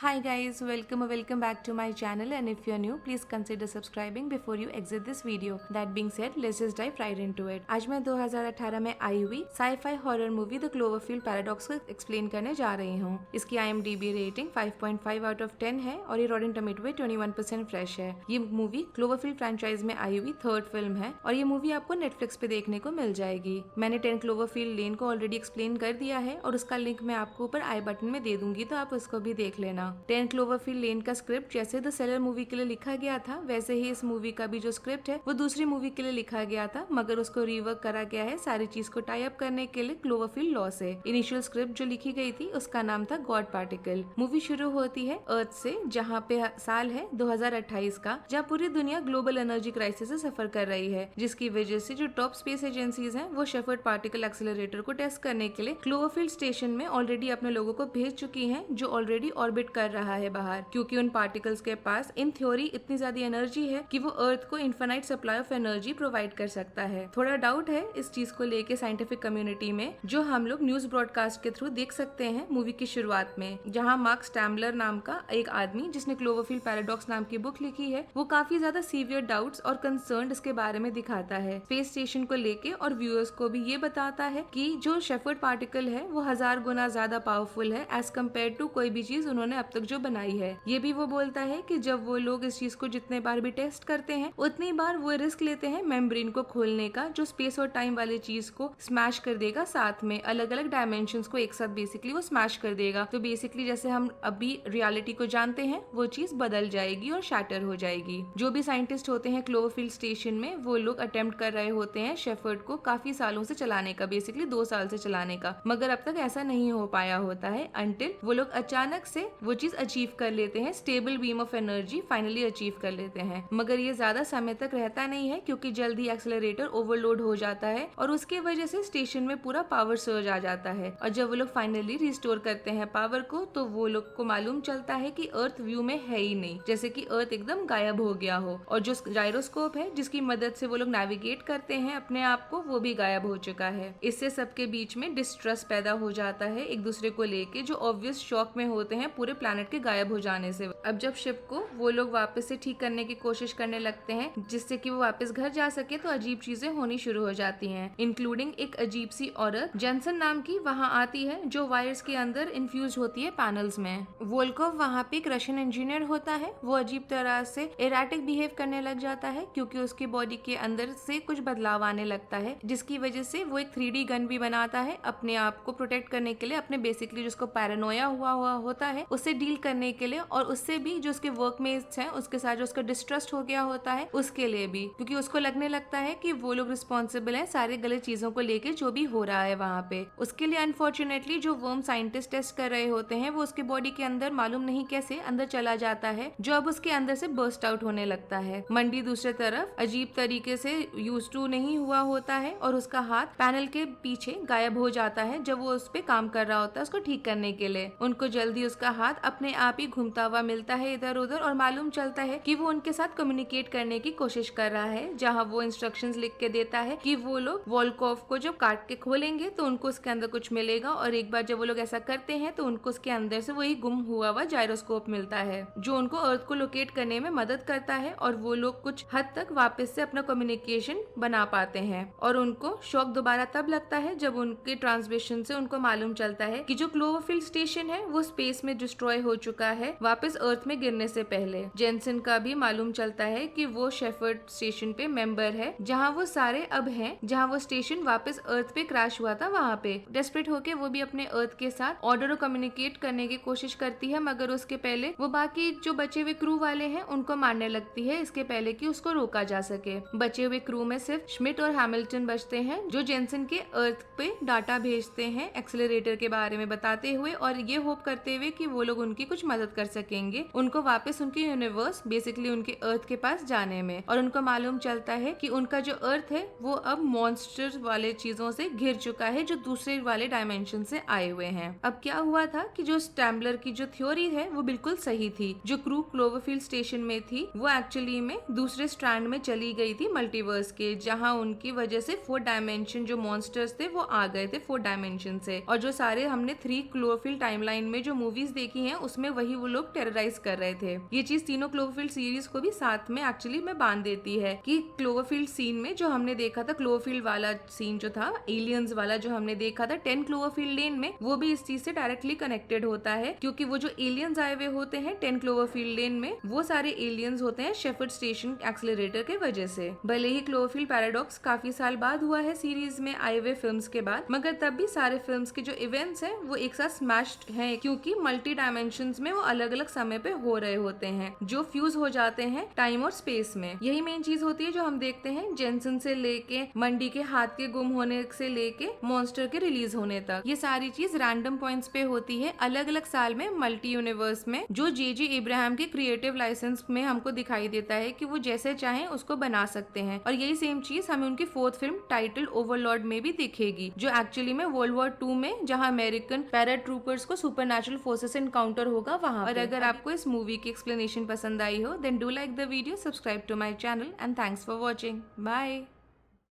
Hi guys, welcome back to my channel, and if you're new, please consider subscribing before you exit this video. That being said, let's just dive right into it. आज मैं 2018 में आई हुई sci-fi horror movie the Cloverfield paradox को explain करने जा रही हूँ। इसकी IMDb रेटिंग 5.5 आउट ऑफ 10 है और ये रॉटेन टोमेटो पे 21% फ्रेश है। ये मूवी क्लोवरफील्ड फ्रेंचाइज में आई हुई थर्ड फिल्म है और ये मूवी आपको नेटफ्लिक्स पे देखने को मिल जाएगी। मैंने 10 क्लोवरफील्ड लेन को ऑलरेडी एक्सप्लेन कर दिया है और उसका लिंक मैं आपको ऊपर आई बटन में दे दूंगी, तो आप उसको भी देख लेना। 10 क्लोवरफील्ड लेन का स्क्रिप्ट जैसे द सेलर मूवी के लिए लिखा गया था, वैसे ही इस मूवी का भी जो स्क्रिप्ट है वो दूसरी मूवी के लिए लिखा गया था, मगर उसको रिवर्क करा गया है सारी चीज को टाई अप करने के लिए क्लोवरफील्ड लॉ से। इनिशियल स्क्रिप्ट जो लिखी गई थी उसका नाम था गॉड पार्टिकल। मूवी शुरू होती है अर्थ से, जहाँ पे साल है 2028 का, जहाँ पूरी दुनिया ग्लोबल एनर्जी क्राइसिस से सफर कर रही है, जिसकी वजह से जो टॉप स्पेस एजेंसीज हैं वो शेफर्ड पार्टिकल एक्सेलरेटर को टेस्ट करने के लिए क्लोवरफील्ड स्टेशन में ऑलरेडी अपने लोगों को भेज चुकी हैं, जो ऑलरेडी ऑर्बिट कर रहा है बाहर, क्योंकि उन पार्टिकल्स के पास इन थ्योरी इतनी ज्यादा एनर्जी है कि वो अर्थ को infinite supply of energy provide कर सकता है। थोड़ा डाउट है इस चीज को लेके साइंटिफिक कम्युनिटी में, जो हम लोग न्यूज ब्रॉडकास्ट के थ्रू देख सकते हैं मूवी की शुरुआत में, जहां मार्क स्टैम्बलर नाम का एक आदमी जिसने क्लोवरफील्ड पैराडॉक्स नाम की बुक लिखी है, वो काफी ज्यादा सीवियर डाउट्स और कंसर्न इसके बारे में दिखाता है स्पेस स्टेशन को लेके, और व्यूअर्स को भी ये बताता है कि जो शेफर्ड पार्टिकल है वो 1000 गुना ज्यादा पावरफुल है एज कम्पेयर टू कोई भी चीज उन्होंने अब तक जो बनाई है। ये भी वो बोलता है कि जब वो लोग इस चीज को जितने बार भी टेस्ट करते हैं उतनी बार वो रिस्क लेते हैं मेम्ब्रेन को खोलने का, जो स्पेस और टाइम वाली चीज को स्मैश कर देगा, साथ में अलग अलग डायमेंशंस को एक साथ बेसिकली वो स्मैश कर देगा। तो बेसिकली जैसे हम अभी रियलिटी को जानते हैं वो चीज बदल जाएगी और शैटर हो जाएगी। जो भी साइंटिस्ट होते हैं क्लोवरफील्ड स्टेशन में, वो लोग अटेम्प्ट कर रहे होते हैं शेफर्ड को काफी सालों से चलाने का, बेसिकली 2 साल से चलाने का, मगर अब तक ऐसा नहीं हो पाया होता है अनटिल वो लोग अचानक से वो चीज अचीव कर लेते हैं, stable beam of energy finally achieve कर लेते हैं। मगर ये ज्यादा समय तक रहता नहीं है, क्योंकि जल्दी एक्सेलरेटर ओवरलोड हो जाता है और उसके वजह से स्टेशन में पूरा पावर सर्ज आ जाता है। और जब वो लोग फाइनली रिस्टोर करते हैं पावर को, तो वो लोग को मालूम चलता है कि अर्थ व्यू में है ही नहीं, जैसे कि अर्थ एकदम गायब हो गया हो, और जो जायरोस्कोप है जिसकी मदद से वो लोग नेविगेट करते हैं अपने आप को, वो भी गायब हो चुका है। इससे सबके बीच में डिस्ट्रस्ट पैदा हो जाता है एक दूसरे को लेके, जो ऑब्वियस शॉक में होते हैं पूरे प्लैनेट के गायब हो जाने से। अब जब शिप को वो लोग वापस से ठीक करने की कोशिश करने लगते हैं जिससे कि वो वापस घर जा सके, तो अजीब चीजें होनी शुरू हो जाती हैं, इंक्लूडिंग एक अजीब सी औरत जेंसन नाम की वहाँ आती है, जो वायर्स के अंदर इन्फ्यूज होती है पैनल्स में। वोल्कोव वहाँ पे एक रशियन इंजीनियर होता है, वो अजीब तरह से एराटिक बिहेव करने लग जाता है, क्योंकि उसकी बॉडी के अंदर से कुछ बदलाव आने लगता है, जिसकी वजह से वो एक 3D गन भी बनाता है अपने आप को प्रोटेक्ट करने के लिए, अपने बेसिकली जिसको पैरानोया हुआ होता है उससे डील करने के लिए, और उससे भी जो उसके वर्कमेट्स हैं उसके साथ जो उसका डिस्ट्रस्ट हो गया होता है उसके लिए भी, क्योंकि उसको लगने लगता है कि वो लोग रिस्पॉन्सिबल हैं सारे गलत चीजों को लेके जो भी हो रहा है वहाँ पे। उसके लिए अनफॉर्चुनेटली जो वर्म साइंटिस्ट टेस्ट कर रहे होते हैं वो उसके बॉडी के अंदर मालूम नहीं कैसे अंदर चला जाता है, जो अब उसके अंदर से बर्स्ट आउट होने लगता है। मंडी दूसरे तरफ अजीब तरीके से यूज टू नहीं हुआ होता है और उसका हाथ पैनल के पीछे गायब हो जाता है जब वो उस पे काम कर रहा होता है उसको ठीक करने के लिए। उनको जल्दी उसका हाथ अपने आप ही घूमता हुआ मिलता है इधर उधर, और मालूम चलता है कि वो उनके साथ कम्युनिकेट करने की कोशिश कर रहा है, जहाँ वो इंस्ट्रक्शंस लिख के देता है कि वो लोग वॉल्कोव को जब काट के खोलेंगे तो उनको उसके अंदर कुछ मिलेगा, और एक बार जब वो लोग ऐसा करते हैं तो उनको उसके अंदर से वही गुम हुआ जायरोस्कोप मिलता है, जो उनको अर्थ को लोकेट करने में मदद करता है, और वो लोग कुछ हद तक वापस से अपना कम्युनिकेशन बना पाते हैं। और उनको शॉक दोबारा तब लगता है जब उनके ट्रांसमिशन से उनको मालूम चलता है कि जो क्लोवरफील्ड स्टेशन है वो स्पेस में डिस्ट्रॉय हो चुका है वापस अर्थ में गिरने से पहले। जेंसन का भी मालूम चलता है कि वो शेफर्ड स्टेशन पे मेंबर है, जहाँ वो सारे अब हैं, जहाँ वो स्टेशन वापस अर्थ पे क्रैश हुआ था वहाँ पे। डेस्परेट होके वो भी अपने अर्थ के साथ ऑर्डर और कम्युनिकेट करने की कोशिश करती है, मगर उसके पहले वो बाकी जो बचे हुए क्रू वाले हैं उनको मारने लगती है, इसके पहले कि उसको रोका जा सके। बचे हुए क्रू में सिर्फ श्मिट और हैमिल्टन बचते हैं, जो जेंसन के अर्थ पे डाटा भेजते हैं एक्सेलरेटर के बारे में बताते हुए, और ये होप करते हुए कि वो लोग उनकी कुछ मदद कर सकेंगे उनको वापस उनके यूनिवर्स बेसिकली उनके अर्थ के पास जाने में। और उनको मालूम चलता है कि उनका जो अर्थ है वो अब मॉन्स्टर वाले चीजों से घिर चुका है, जो दूसरे वाले डायमेंशन से आए हुए हैं। अब क्या हुआ था कि जो स्टैम्बलर की जो थ्योरी है वो बिल्कुल सही थी, जो क्रू क्लोवरफील्ड स्टेशन में थी वो एक्चुअली में दूसरे स्ट्रैंड में चली गई थी मल्टीवर्स के, जहाँ उनकी वजह से 4 डायमेंशन जो मॉन्स्टर्स थे वो आ गए थे 4 डायमेंशन से। और जो सारे हमने 3 क्लोवरफील्ड टाइमलाइन में जो मूवीज देखी हैं हैं उसमें वही वो लोग टेरराइज कर रहे थे। ये चीज तीनों क्लोवरफील्ड सीरीज को भी साथ में एक्चुअली में बांध देती है कि क्लोवरफील्ड सीन में जो हमने देखा था, क्लोवरफील्ड वाला सीन जो था, एलियंस वाला जो हमने देखा था 10 क्लोवरफील्ड लेन में, वो भी इस चीज से डायरेक्टली कनेक्टेड होता है क्योंकि वो जो एलियंस आए हुए होते हैं 10 क्लोवरफील्ड लेन में, वो सारे एलियंस होते हैं शेफर्ड स्टेशन एक्सेलरेटर के वजह से। भले ही क्लोवरफील्ड पैराडॉक्स काफी साल बाद हुआ है सीरीज में आए हुए फिल्म्स के बाद, मगर तब भी सारे फिल्म्स के जो इवेंट्स हैं वो एक साथ स्मैश्ड हैं क्योंकि मल्टी डायमेंशंस में वो अलग अलग समय पे हो रहे होते हैं जो फ्यूज हो जाते हैं टाइम और स्पेस में। यही मेन चीज होती है जो हम देखते हैं जेनसन से लेके मंडी के हाथ के गुम होने से लेके मॉन्स्टर के रिलीज होने तक। ये सारी चीज रैंडम पॉइंट्स पे होती है अलग अलग साल में मल्टी यूनिवर्स में, जो जे इब्राहिम के क्रिएटिव लाइसेंस में हमको दिखाई देता है कि वो जैसे चाहें उसको बना सकते हैं। और यही सेम चीज हमें उनकी 4th फिल्म टाइटल ओवरलॉर्ड में भी दिखेगी, जो एक्चुअली में वर्ल्ड वॉर 2 में जहां अमेरिकन पैरा ट्रूपर्स को सुपरनैचुरल फोर्सेस एनकाउंटर होगा वहां। और अगर आपको इस मूवी की एक्सप्लेनेशन पसंद आई हो, then do like the video, subscribe to my channel and thanks for watching. Bye.